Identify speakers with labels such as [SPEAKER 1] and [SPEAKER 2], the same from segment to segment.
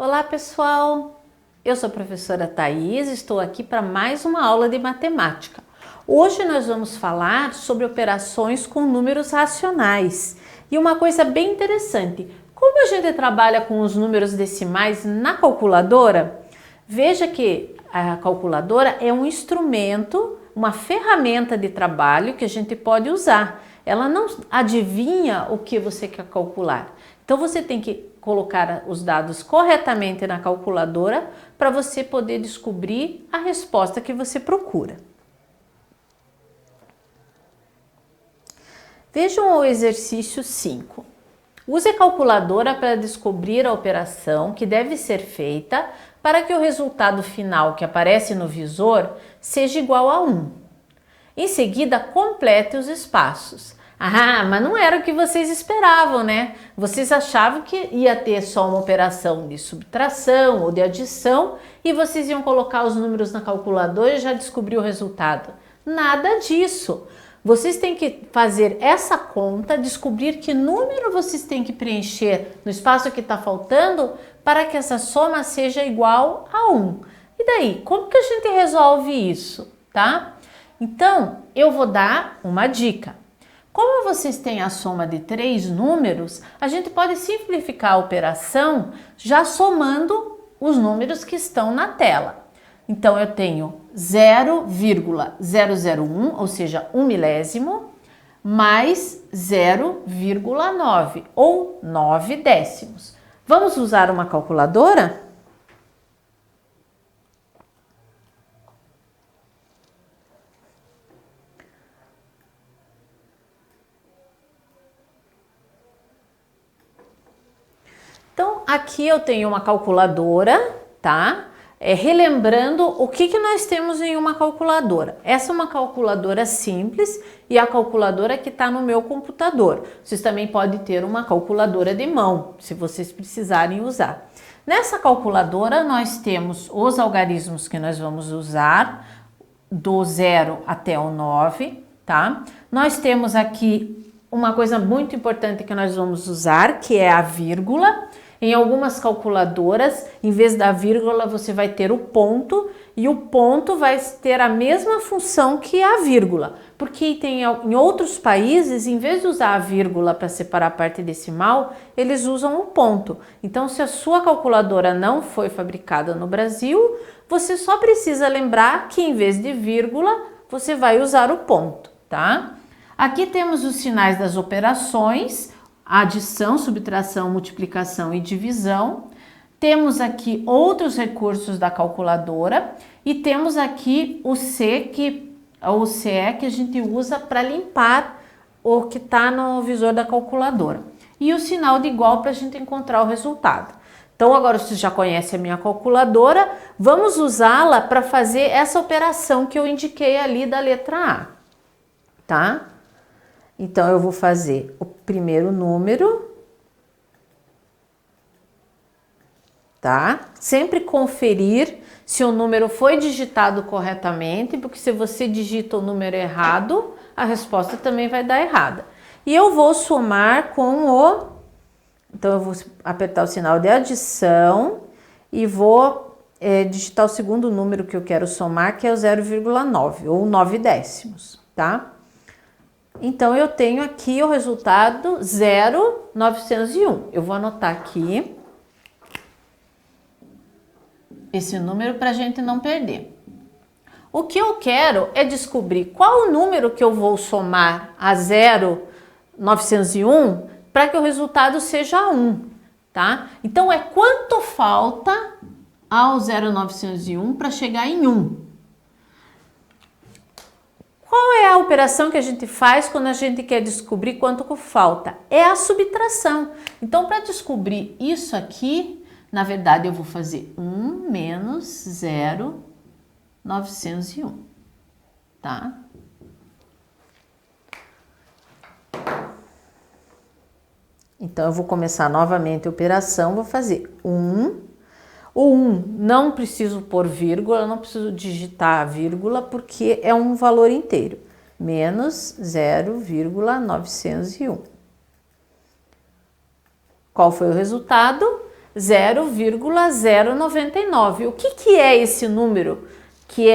[SPEAKER 1] Olá pessoal, eu sou a professora Thaís, estou aqui para mais uma aula de matemática. Hoje nós vamos falar sobre operações com números racionais. E uma coisa bem interessante, como a gente trabalha com os números decimais na calculadora, veja que a calculadora é um instrumento, uma ferramenta de trabalho que a gente pode usar. Ela não adivinha o que você quer calcular. Então você tem que colocar os dados corretamente na calculadora para você poder descobrir a resposta que você procura. Vejam o exercício 5. Use a calculadora para descobrir a operação que deve ser feita para que o resultado final que aparece no visor seja igual a 1. Em seguida, complete os espaços. Ah, mas não era o que vocês esperavam, né? Vocês achavam que ia ter só uma operação de subtração ou de adição e vocês iam colocar os números na calculadora e já descobrir o resultado. Nada disso. Vocês têm que fazer essa conta, descobrir que número vocês têm que preencher no espaço que está faltando para que essa soma seja igual a 1. E daí, como que a gente resolve isso, tá? Então, eu vou dar uma dica. Como vocês têm a soma de 3 números, a gente pode simplificar a operação já somando os números que estão na tela. Então, eu tenho 0,001, ou seja, 1 milésimo, mais 0,9, ou 9 décimos. Vamos usar uma calculadora? Então, aqui eu tenho uma calculadora, tá? Relembrando o que nós temos em uma calculadora. Essa é uma calculadora simples e a calculadora que está no meu computador. Vocês também podem ter uma calculadora de mão, se vocês precisarem usar. Nessa calculadora, nós temos os algarismos que nós vamos usar, do 0 até o 9, tá? Nós temos aqui uma coisa muito importante que nós vamos usar, que é a vírgula. Em algumas calculadoras, em vez da vírgula, você vai ter o ponto e o ponto vai ter a mesma função que a vírgula. Porque em outros países, em vez de usar a vírgula para separar a parte decimal, eles usam o ponto. Então, se a sua calculadora não foi fabricada no Brasil, você só precisa lembrar que em vez de vírgula, você vai usar o ponto, tá? Aqui temos os sinais das operações, adição, subtração, multiplicação e divisão. Temos aqui outros recursos da calculadora e temos aqui o CE que a gente usa para limpar o que está no visor da calculadora. E o sinal de igual para a gente encontrar o resultado. Então agora vocês já conhecem a minha calculadora, vamos usá-la para fazer essa operação que eu indiquei ali da letra A, tá? Então, eu vou fazer o primeiro número, tá? Sempre conferir se o número foi digitado corretamente, porque se você digita o número errado, a resposta também vai dar errada. E eu vou somar com o... Então, eu vou apertar o sinal de adição e vou digitar o segundo número que eu quero somar, que é o 0,9, ou 9 décimos, tá? Então, eu tenho aqui o resultado 0,901. Eu vou anotar aqui esse número para a gente não perder. O que eu quero é descobrir qual o número que eu vou somar a 0,901 para que o resultado seja 1, tá? Então, é quanto falta ao 0,901 para chegar em 1. Qual é a operação que a gente faz quando a gente quer descobrir quanto falta? É a subtração. Então, para descobrir isso aqui, na verdade, eu vou fazer 1 menos 0,901, tá? Então, eu vou começar novamente a operação, vou fazer 1. O 1 não preciso pôr vírgula, não preciso digitar a vírgula, porque é um valor inteiro. Menos 0,901. Qual foi o resultado? 0,099. O que é esse número que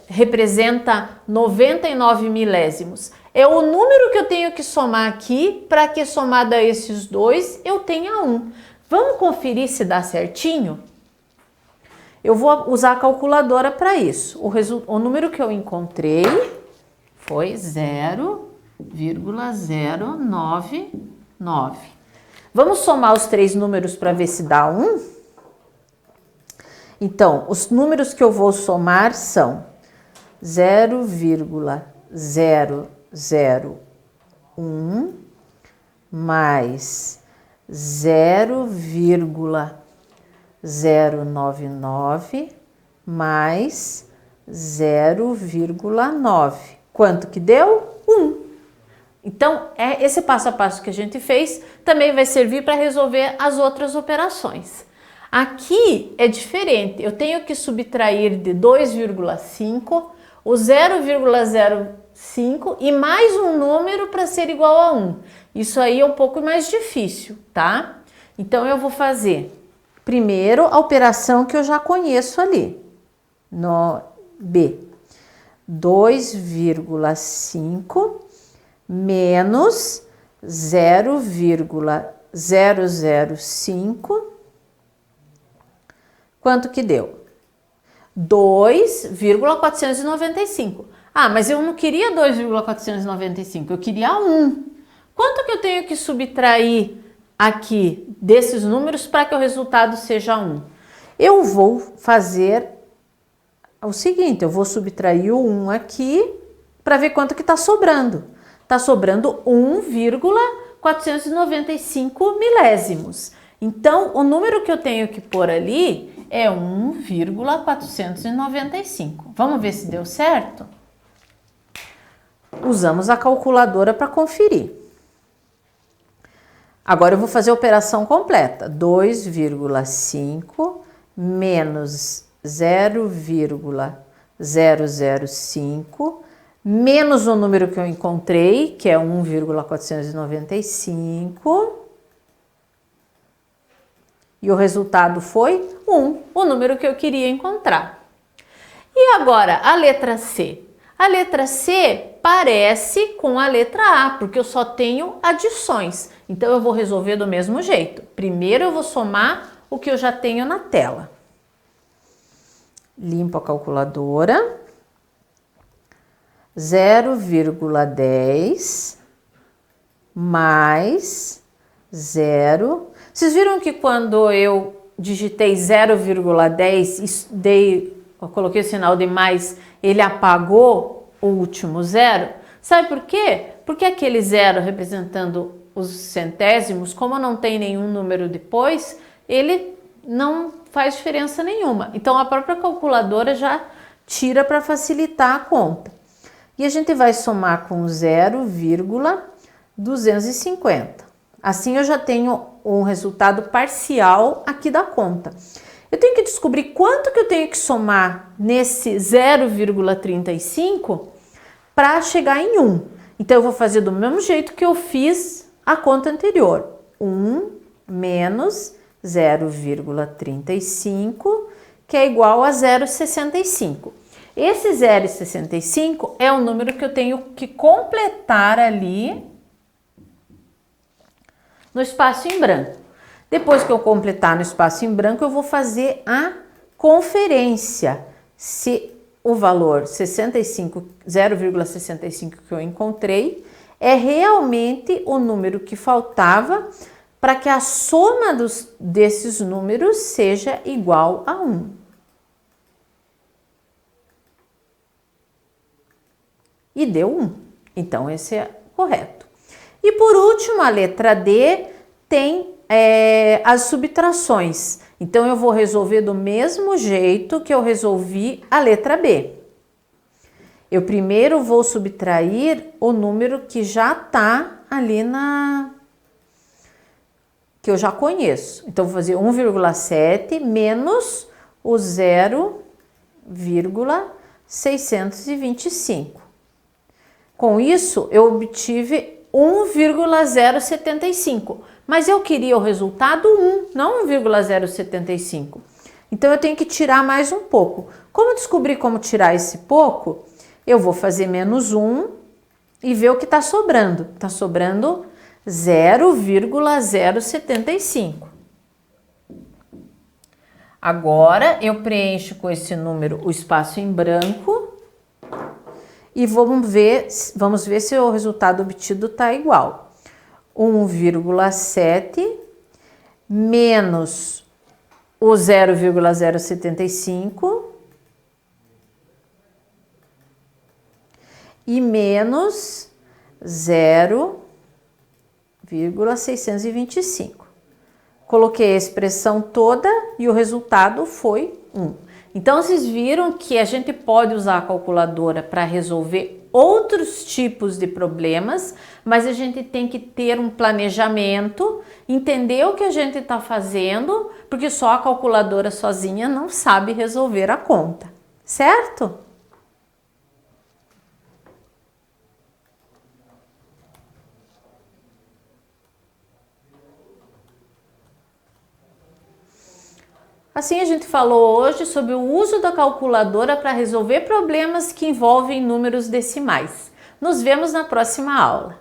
[SPEAKER 1] representa 99 milésimos? É o número que eu tenho que somar aqui para que somado a esses dois eu tenha 1. Vamos conferir se dá certinho? Eu vou usar a calculadora para isso. O número que eu encontrei foi 0,099. Vamos somar os três números para ver se dá 1? Então, os números que eu vou somar são 0,001 mais 0,099 mais 0,9. Quanto que deu? 1. Então, esse passo a passo que a gente fez também vai servir para resolver as outras operações. Aqui é diferente, eu tenho que subtrair de 2,5 o 0,05 e mais um número para ser igual a 1. Isso aí é um pouco mais difícil, tá? Então, eu vou fazer primeiro a operação que eu já conheço ali, no B. 2,5 menos 0,005. Quanto que deu? 2,495. Ah, mas eu não queria 2,495, eu queria 1. Quanto que eu tenho que subtrair aqui desses números para que o resultado seja 1? Eu vou fazer o seguinte, eu vou subtrair o 1 aqui para ver quanto que está sobrando. Está sobrando 1,495 milésimos. Então, o número que eu tenho que pôr ali é 1,495. Vamos ver se deu certo? Usamos a calculadora para conferir. Agora eu vou fazer a operação completa. 2,5 menos 0,005 menos o número que eu encontrei, que é 1,495. E o resultado foi 1, o número que eu queria encontrar. E agora, a letra C? A letra C parece com a letra A, porque eu só tenho adições. Então, eu vou resolver do mesmo jeito. Primeiro, eu vou somar o que eu já tenho na tela. Limpo a calculadora. 0,10 mais 0. Vocês viram que quando eu digitei 0,10 e eu coloquei o sinal de mais, ele apagou o último zero? Sabe por quê? Porque aquele zero representando os centésimos, como não tem nenhum número depois, ele não faz diferença nenhuma. Então, a própria calculadora já tira para facilitar a conta. E a gente vai somar com 0,250. Assim, eu já tenho um resultado parcial aqui da conta. Eu tenho que descobrir quanto que eu tenho que somar nesse 0,35 para chegar em 1. Então, eu vou fazer do mesmo jeito que eu fiz a conta anterior. 1 menos 0,35, que é igual a 0,65. Esse 0,65 é o número que eu tenho que completar ali no espaço em branco. Depois que eu completar no espaço em branco, eu vou fazer a conferência. Se o valor 0,65 que eu encontrei é realmente o número que faltava para que a soma desses números seja igual a 1. E deu 1. Então, esse é correto. E por último, a letra D tem as subtrações. Então, eu vou resolver do mesmo jeito que eu resolvi a letra B. Eu primeiro vou subtrair o número que já está ali que eu já conheço. Então, vou fazer 1,7 menos o 0,625. Com isso, eu obtive 1,075. Mas eu queria o resultado 1, não 1,075. Então eu tenho que tirar mais um pouco. Como descobrir como tirar esse pouco? Eu vou fazer menos 1 e ver o que está sobrando. Está sobrando 0,075. Agora eu preencho com esse número o espaço em branco e vamos ver se o resultado obtido está igual. 1,7 menos o 0,075 e menos 0,625. Coloquei a expressão toda e o resultado foi 1. Então, vocês viram que a gente pode usar a calculadora para resolver outros tipos de problemas, mas a gente tem que ter um planejamento, entender o que a gente está fazendo, porque só a calculadora sozinha não sabe resolver a conta, certo? Assim, a gente falou hoje sobre o uso da calculadora para resolver problemas que envolvem números decimais. Nos vemos na próxima aula.